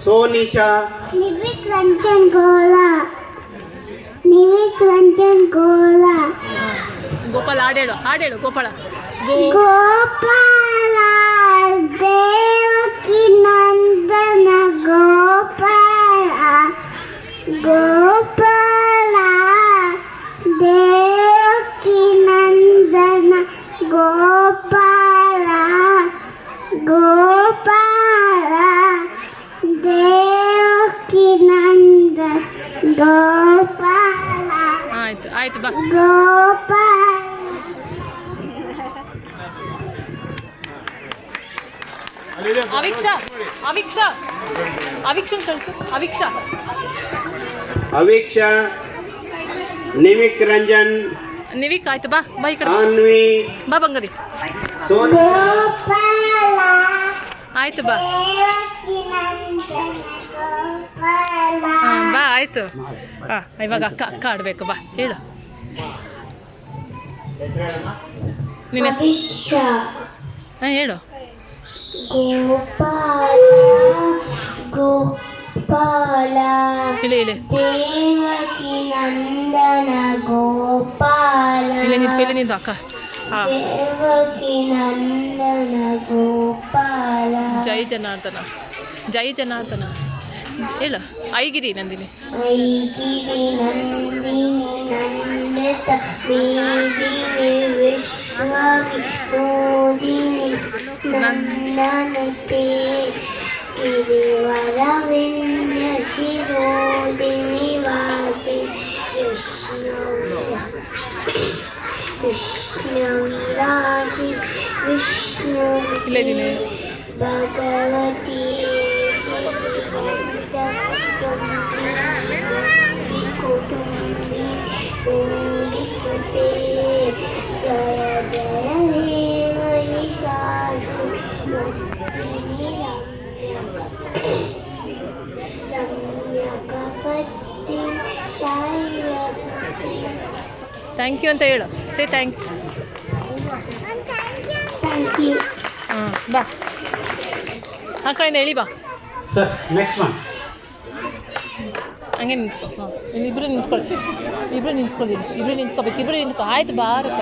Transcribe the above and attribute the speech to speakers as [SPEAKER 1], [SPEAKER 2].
[SPEAKER 1] ಸೋನಿಶಾ,
[SPEAKER 2] ನಿವಿಕ್ ರಂಜನ್ ಗೋಲಾ, ನಿವಿಕ್ ರಂಜನ್ ಗೋಲಾ,
[SPEAKER 3] ಗೋಪಾಲ ಹಾಡೇಳು ಗೋಪಾಲ.
[SPEAKER 2] ಗೋಪಾಲ ದೇವಕಿ ನಂದನ ಗೋಪಾಲ, ಗೋಪಾಲ ದೇವಕಿ ನಂದನ ಗೋಪಾಲ, ಗೋಪಾಲ ದೇವಕಿ ನಂದನ ಗೋಪಾಲ.
[SPEAKER 3] ಆಯ್ತು ಬಾ.
[SPEAKER 2] ಗೋಪಾಲ
[SPEAKER 3] ಅವಿಕ್ಷನ್ ಕಳಿಸು.
[SPEAKER 1] ಅವಿಕ್ಷಾ, ನಿವಿಕ್ ರಂಜನ್,
[SPEAKER 3] ನಿವಿಕ್ ಆಯ್ತು ಬಾ ಈ ಕಡೆ
[SPEAKER 1] ಅನ್ವಿ,
[SPEAKER 3] ಬಾ ಬಂಗಾರಿ.
[SPEAKER 2] ಗೋಪಾಲ
[SPEAKER 3] ಆಯ್ತು ಬಾ.
[SPEAKER 2] ದೇವಕಿ ನಂದನ ಗೋಪಾಲ.
[SPEAKER 3] ಬಾ ಆಯ್ತು. ಇವಾಗ ಅಕ್ಕ ಆಡ್ಬೇಕು ಬಾ. ಹೇಳು ನಿನ್ನ ಹೆಸರು.
[SPEAKER 2] ಅವಿಕ್ಷಾ,
[SPEAKER 3] ಹೇಳು.
[SPEAKER 2] ಗೋಪಾಲ ಗೋಪಾಲ
[SPEAKER 3] ಇಲ್ಲಿ
[SPEAKER 2] ದೇವಕಿ ನಂದನ ಗೋಪಾಲ,
[SPEAKER 3] ಇಲ್ಲಿ ನಿಂತು ಅಕ್ಕ.
[SPEAKER 2] ದೇವಕಿ ನಂದನ ಗೋಪಾಲ.
[SPEAKER 3] ಜೈ ಜನಾರ್ದನ, ಜೈ ಜನಾರ್ದನ. ಹೇಳು. ಐಗಿರಿ ನಂದಿನಿ.
[SPEAKER 2] ಐಗಿರಿ ನಂದಿನಿ ನಂದಿತ ಮೇದಿನಿ ವಿಶ್ವವಿನೋದಿನಿ ನಂದನತೆ ಗಿರಿವರವಿಂಧ್ಯ ಶಿರೋದಿನಿ ವಾಸಿ ವಿಷ್ಣುರಾಶಿ ವಿಷ್ಣು ಭಗವತಿ ಕುಟುಂಬಿ ಜಯ ಜಯ ಹೇ ಮಹಿಷಾಸು ರಮ್ಯಕಪತಿ ಶೈಲಸುತೆ.
[SPEAKER 3] ಥ್ಯಾಂಕ್ ಯು ಅಂತ ಹೇಳು. Say thank
[SPEAKER 2] you.
[SPEAKER 3] ಬಾ ಆ ಕಡೆಯಿಂದ ಹೇಳಿ ಬಾ.
[SPEAKER 1] Sir next one.
[SPEAKER 3] ಹಂಗೆ ನಿಂತ್ಕೊ. ಇಬ್ಬರು ನಿಂತ್ಕೊಳ್ಳಿ. ಇಬ್ಬರು ನಿಂತ್ಕೊ. ಆಯ್ತು ಬಾರಪ್ಪ.